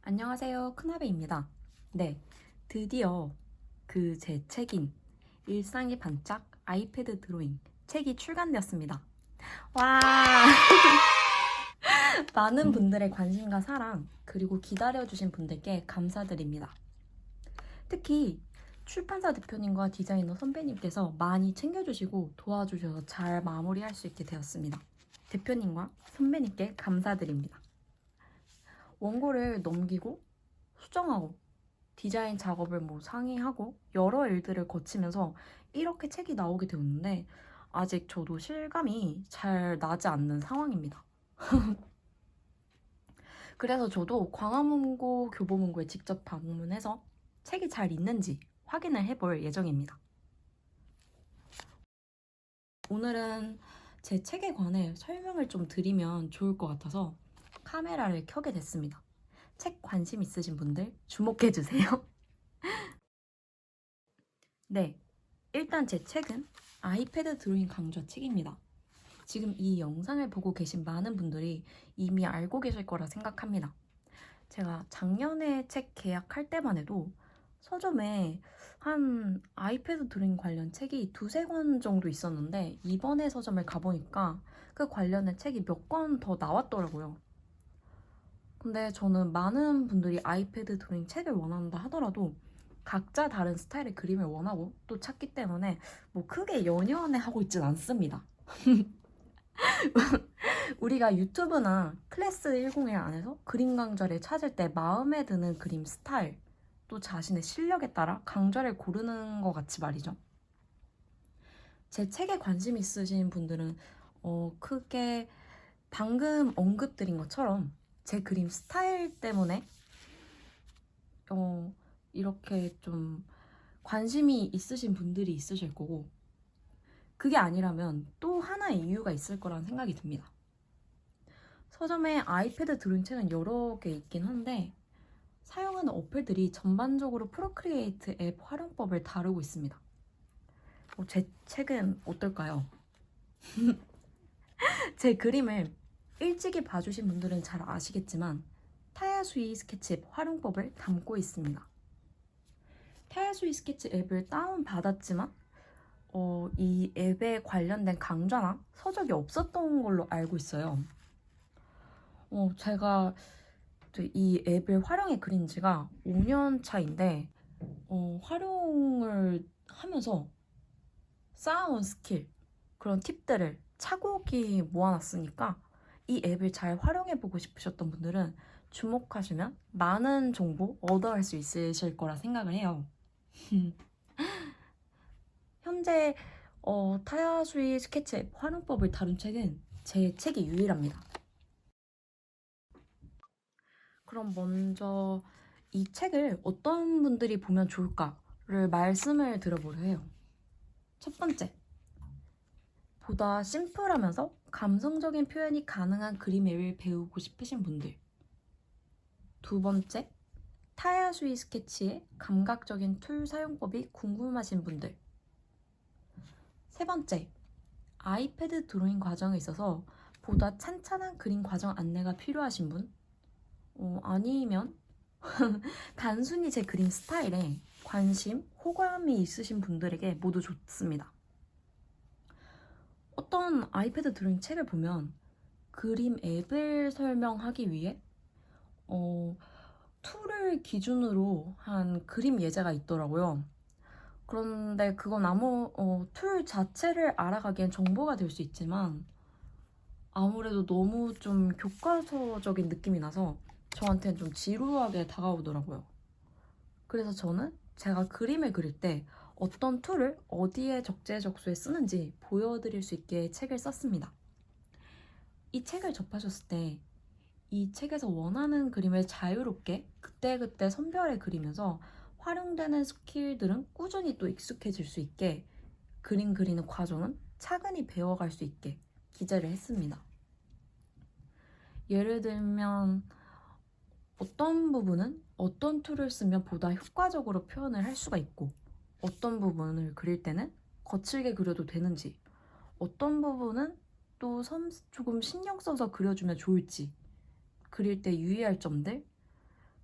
안녕하세요. 큰아베입니다. 네, 드디어 그 제 책인 일상이 반짝 아이패드 드로잉 책이 출간되었습니다. 와! 많은 분들의 관심과 사랑, 그리고 기다려주신 분들께 감사드립니다. 특히 출판사 대표님과 디자이너 선배님께서 많이 챙겨주시고 도와주셔서 잘 마무리할 수 있게 되었습니다. 대표님과 선배님께 감사드립니다. 원고를 넘기고 수정하고 디자인 작업을 상의하고 여러 일들을 거치면서 이렇게 책이 나오게 되었는데 아직 저도 실감이 잘 나지 않는 상황입니다. 그래서 저도 광화문고 교보문고에 직접 방문해서 책이 잘 있는지 확인을 해볼 예정입니다. 오늘은 제 책에 관해 설명을 좀 드리면 좋을 것 같아서 카메라를 켜게 됐습니다. 책 관심 있으신 분들 주목해주세요. 네, 일단 제 책은 아이패드 드로잉 강좌 책입니다. 지금 이 영상을 보고 계신 많은 분들이 이미 알고 계실 거라 생각합니다. 제가 작년에 책 계약할 때만 해도 서점에 한 아이패드 드로잉 관련 책이 두세 권 정도 있었는데 이번에 서점을 가보니까 그 관련된 책이 몇 권 더 나왔더라고요. 근데 저는 많은 분들이 아이패드 드로잉 책을 원한다 하더라도 각자 다른 스타일의 그림을 원하고 또 찾기 때문에 크게 연연해 하고 있진 않습니다. 우리가 유튜브나 클래스 101 안에서 그림 강좌를 찾을 때 마음에 드는 그림 스타일, 또 자신의 실력에 따라 강좌를 고르는 것 같이 말이죠. 제 책에 관심 있으신 분들은 크게 방금 언급드린 것처럼 제 그림 스타일 때문에 이렇게 좀 관심이 있으신 분들이 있으실 거고, 그게 아니라면 또 하나의 이유가 있을 거라는 생각이 듭니다. 서점에 아이패드 드로잉 책은 여러 개 있긴 한데 사용하는 어플들이 전반적으로 프로크리에이트 앱 활용법을 다루고 있습니다. 제 책은 어떨까요? 제 그림을 일찍이 봐주신 분들은 잘 아시겠지만 타야수이 스케치 앱 활용법을 담고 있습니다. 타야수이 스케치 앱을 다운받았지만 이 앱에 관련된 강좌나 서적이 없었던 걸로 알고 있어요. 제가 이 앱을 활용해 그린 지가 5년 차인데 활용을 하면서 쌓아온 스킬, 그런 팁들을 차곡히 모아놨으니까 이 앱을 잘 활용해보고 싶으셨던 분들은 주목하시면 많은 정보 얻어갈 수 있으실 거라 생각을 해요. 현재 타야수이 스케치 앱 활용법을 다룬 책은 제 책이 유일합니다. 그럼 먼저 이 책을 어떤 분들이 보면 좋을까를 말씀을 드려보려 해요. 첫 번째, 보다 심플하면서 감성적인 표현이 가능한 그림 앱을 배우고 싶으신 분들. 두 번째, 타야수이 스케치의 감각적인 툴 사용법이 궁금하신 분들. 세 번째, 아이패드 드로잉 과정에 있어서 보다 찬찬한 그림 과정 안내가 필요하신 분. 아니면 단순히 제 그림 스타일에 관심, 호감이 있으신 분들에게 모두 좋습니다. 어떤 아이패드 드로잉 책을 보면 그림 앱을 설명하기 위해 툴을 기준으로 한 그림 예제가 있더라고요. 그런데 그건 툴 자체를 알아가기엔 정보가 될 수 있지만 아무래도 너무 좀 교과서적인 느낌이 나서 저한테는 좀 지루하게 다가오더라고요. 그래서 저는 제가 그림을 그릴 때 어떤 툴을 어디에 적재적소에 쓰는지 보여드릴 수 있게 책을 썼습니다. 이 책을 접하셨을 때 이 책에서 원하는 그림을 자유롭게 그때그때 선별해 그리면서 활용되는 스킬들은 꾸준히 또 익숙해질 수 있게 그림 그리는 과정은 차근히 배워갈 수 있게 기재를 했습니다. 예를 들면 어떤 부분은 어떤 툴을 쓰면 보다 효과적으로 표현을 할 수가 있고 어떤 부분을 그릴 때는 거칠게 그려도 되는지, 어떤 부분은 또 조금 신경 써서 그려주면 좋을지, 그릴 때 유의할 점들,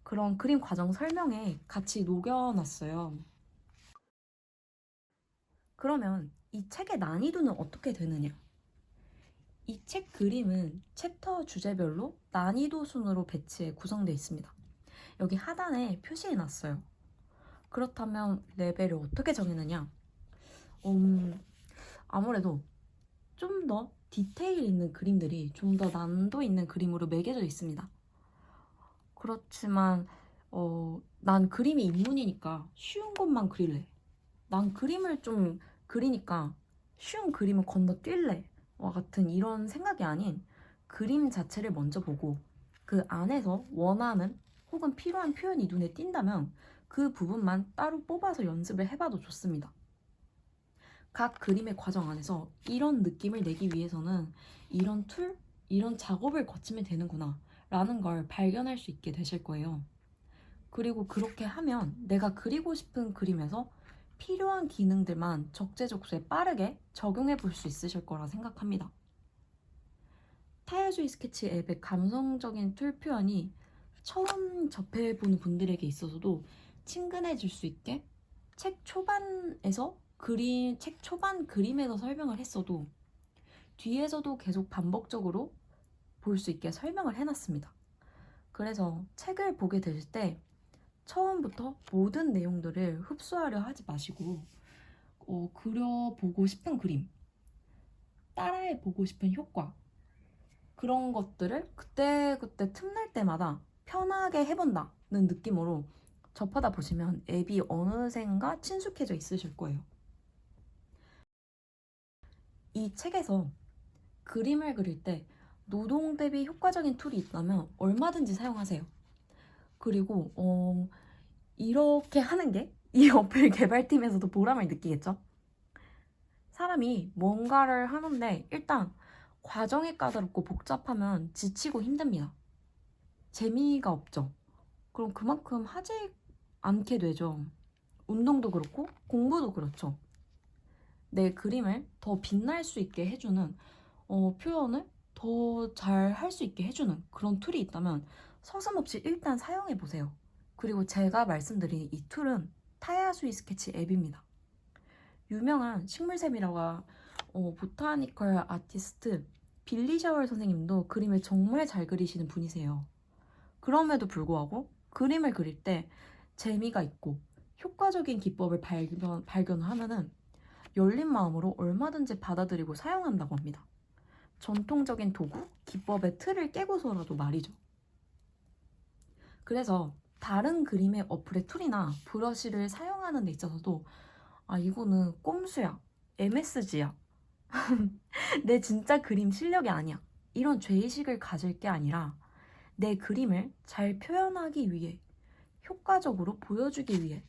그런 그림 과정 설명에 같이 녹여놨어요. 그러면 이 책의 난이도는 어떻게 되느냐? 이 책 그림은 챕터 주제별로 난이도 순으로 배치해 구성되어 있습니다. 여기 하단에 표시해놨어요. 그렇다면 레벨을 어떻게 정했느냐? 아무래도 좀 더 디테일 있는 그림들이 좀 더 난도 있는 그림으로 매겨져 있습니다. 그렇지만 난 그림이 입문이니까 쉬운 것만 그릴래. 난 그림을 좀 그리니까 쉬운 그림을 건너뛸래. 와 같은 이런 생각이 아닌 그림 자체를 먼저 보고 그 안에서 원하는 혹은 필요한 표현이 눈에 띈다면 그 부분만 따로 뽑아서 연습을 해봐도 좋습니다. 각 그림의 과정 안에서 이런 느낌을 내기 위해서는 이런 툴, 이런 작업을 거치면 되는구나 라는 걸 발견할 수 있게 되실 거예요. 그리고 그렇게 하면 내가 그리고 싶은 그림에서 필요한 기능들만 적재적소에 빠르게 적용해 볼 수 있으실 거라 생각합니다. 타야주의 스케치 앱의 감성적인 툴 표현이 처음 접해보는 분들에게 있어서도 친근해질 수 있게 책 초반에서 책 초반 그림에서 설명을 했어도 뒤에서도 계속 반복적으로 볼 수 있게 설명을 해놨습니다. 그래서 책을 보게 되실 때 처음부터 모든 내용들을 흡수하려 하지 마시고 그려보고 싶은 그림, 따라해보고 싶은 효과 그런 것들을 그때그때 틈날 때마다 편하게 해본다는 느낌으로 접하다 보시면 앱이 어느샌가 친숙해져 있으실 거예요. 이 책에서 그림을 그릴 때 노동 대비 효과적인 툴이 있다면 얼마든지 사용하세요. 그리고 이렇게 하는 게 이 어플 개발팀에서도 보람을 느끼겠죠? 사람이 뭔가를 하는데 일단 과정이 까다롭고 복잡하면 지치고 힘듭니다. 재미가 없죠. 그럼 그만큼 하지 않게 되죠. 운동도 그렇고 공부도 그렇죠. 내 그림을 더 빛날 수 있게 해주는 표현을 더 잘 할 수 있게 해주는 그런 툴이 있다면 서슴없이 일단 사용해 보세요. 그리고 제가 말씀드린 이 툴은 타야수이 스케치 앱입니다. 유명한 식물샘이라고 보타니컬 아티스트 빌리 샤월 선생님도 그림을 정말 잘 그리시는 분이세요. 그럼에도 불구하고 그림을 그릴 때 재미가 있고 효과적인 기법을 발견하면은 열린 마음으로 얼마든지 받아들이고 사용한다고 합니다. 전통적인 도구, 기법의 틀을 깨고서라도 말이죠. 그래서 다른 그림의 어플의 툴이나 브러쉬를 사용하는 데 있어서도 이거는 꼼수야, MSG야, 내 진짜 그림 실력이 아니야 이런 죄의식을 가질 게 아니라 내 그림을 잘 표현하기 위해 효과적으로 보여주기 위해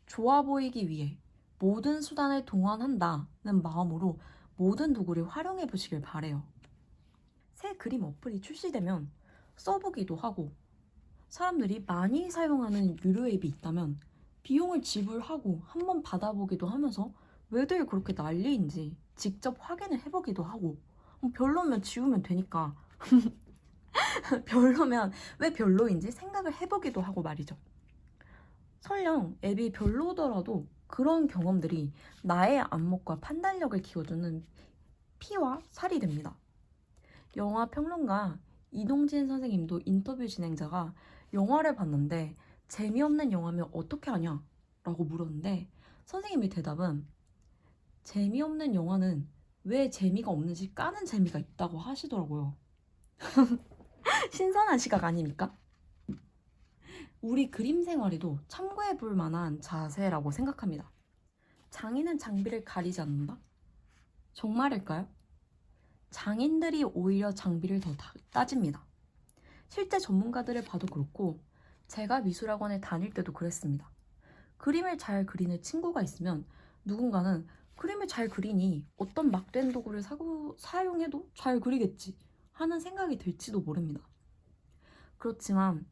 좋아 보이기 위해 모든 수단을 동원한다는 마음으로 모든 도구를 활용해 보시길 바래요. 새 그림 어플이 출시되면 써보기도 하고 사람들이 많이 사용하는 유료 앱이 있다면 비용을 지불하고 한번 받아보기도 하면서 왜들 그렇게 난리인지 직접 확인을 해보기도 하고 별로면 지우면 되니까 별로면 왜 별로인지 생각을 해보기도 하고 말이죠. 설령 앱이 별로더라도 그런 경험들이 나의 안목과 판단력을 키워주는 피와 살이 됩니다. 영화 평론가 이동진 선생님도 인터뷰 진행자가 영화를 봤는데 재미없는 영화면 어떻게 하냐? 라고 물었는데 선생님의 대답은 재미없는 영화는 왜 재미가 없는지 까는 재미가 있다고 하시더라고요. 신선한 시각 아닙니까? 우리 그림 생활에도 참고해 볼 만한 자세라고 생각합니다. 장인은 장비를 가리지 않는다? 정말일까요? 장인들이 오히려 장비를 더 따집니다. 실제 전문가들을 봐도 그렇고 제가 미술학원에 다닐 때도 그랬습니다. 그림을 잘 그리는 친구가 있으면 누군가는 그림을 잘 그리니 어떤 막된 도구를 사용해도 잘 그리겠지 하는 생각이 들지도 모릅니다. 그렇지만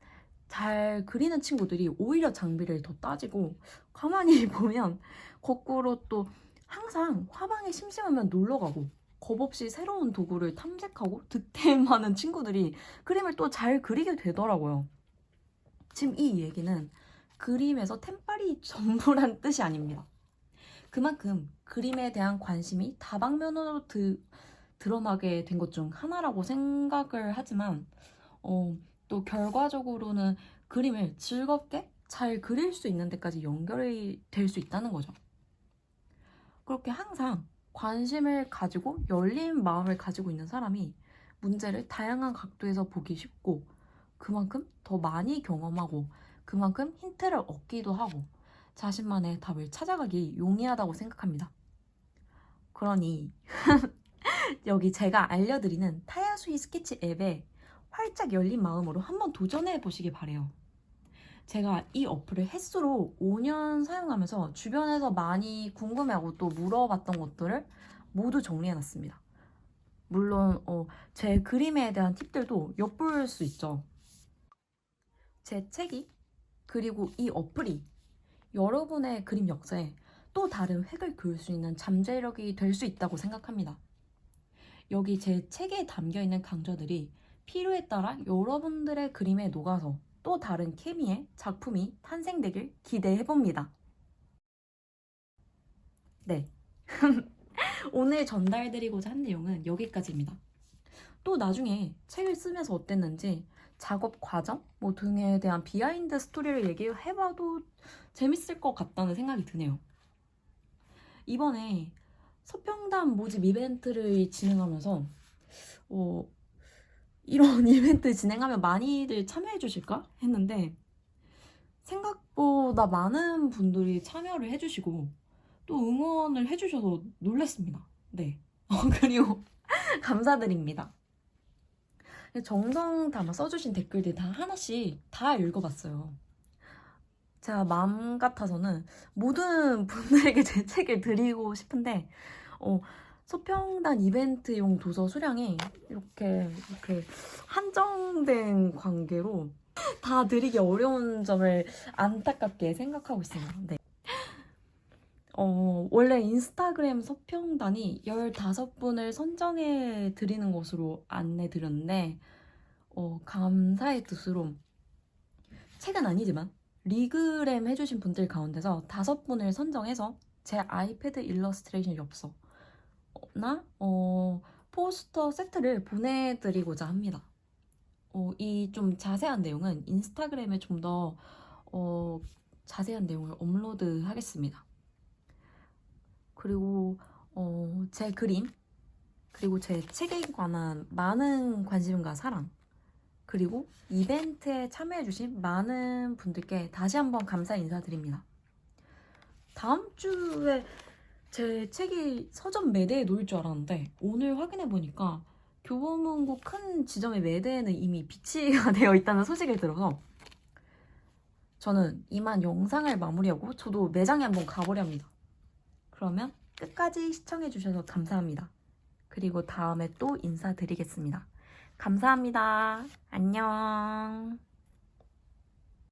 잘 그리는 친구들이 오히려 장비를 더 따지고 가만히 보면 거꾸로 또 항상 화방에 심심하면 놀러가고 겁 없이 새로운 도구를 탐색하고 득템하는 친구들이 그림을 또 잘 그리게 되더라고요. 지금 이 얘기는 그림에서 템빨이 전부란 뜻이 아닙니다. 그만큼 그림에 대한 관심이 다방면으로 드러나게 된 것 중 하나라고 생각을 하지만 또 결과적으로는 그림을 즐겁게 잘 그릴 수 있는 데까지 연결이 될 수 있다는 거죠. 그렇게 항상 관심을 가지고 열린 마음을 가지고 있는 사람이 문제를 다양한 각도에서 보기 쉽고 그만큼 더 많이 경험하고 그만큼 힌트를 얻기도 하고 자신만의 답을 찾아가기 용이하다고 생각합니다. 그러니 여기 제가 알려드리는 타야수이 스케치 앱에 활짝 열린 마음으로 한번 도전해 보시길 바래요. 제가 이 어플을 햇수로 5년 사용하면서 주변에서 많이 궁금해하고 또 물어봤던 것들을 모두 정리해놨습니다. 물론 제 그림에 대한 팁들도 엿볼 수 있죠. 제 책이 그리고 이 어플이 여러분의 그림 역사에 또 다른 획을 그을 수 있는 잠재력이 될 수 있다고 생각합니다. 여기 제 책에 담겨있는 강좌들이 필요에 따라 여러분들의 그림에 녹아서 또 다른 케미의 작품이 탄생되길 기대해봅니다. 네. 오늘 전달드리고자 한 내용은 여기까지입니다. 또 나중에 책을 쓰면서 어땠는지 작업 과정 등에 대한 비하인드 스토리를 얘기해봐도 재밌을 것 같다는 생각이 드네요. 이번에 서평단 모집 이벤트를 진행하면서 이런 이벤트 진행하면 많이들 참여해 주실까 했는데 생각보다 많은 분들이 참여를 해주시고 또 응원을 해주셔서 놀랐습니다. 네. 그리고 감사드립니다. 정성 담아 써주신 댓글들 다 하나씩 다 읽어봤어요. 제가 마음 같아서는 모든 분들에게 제 책을 드리고 싶은데 서평단 이벤트용 도서 수량이 이렇게 한정된 관계로 다 드리기 어려운 점을 안타깝게 생각하고 있습니다. 네. 원래 인스타그램 서평단이 15분을 선정해 드리는 것으로 안내 드렸는데 감사의 뜻으로 책은 아니지만 리그램 해주신 분들 가운데서 5분을 선정해서 제 아이패드 일러스트레이션 엽서나 포스터 세트를 보내드리고자 합니다. 이 좀 자세한 내용은 인스타그램에 좀 더 자세한 내용을 업로드 하겠습니다. 그리고 제 그림 그리고 제 책에 관한 많은 관심과 사랑 그리고 이벤트에 참여해주신 많은 분들께 다시 한번 감사 인사드립니다. 다음 주에 제 책이 서점 매대에 놓일 줄 알았는데 오늘 확인해보니까 교보문고 큰 지점의 매대에는 이미 비치가 되어 있다는 소식을 들어서 저는 이만 영상을 마무리하고 저도 매장에 한번 가보려 합니다. 그러면 끝까지 시청해주셔서 감사합니다. 그리고 다음에 또 인사드리겠습니다. 감사합니다. 안녕.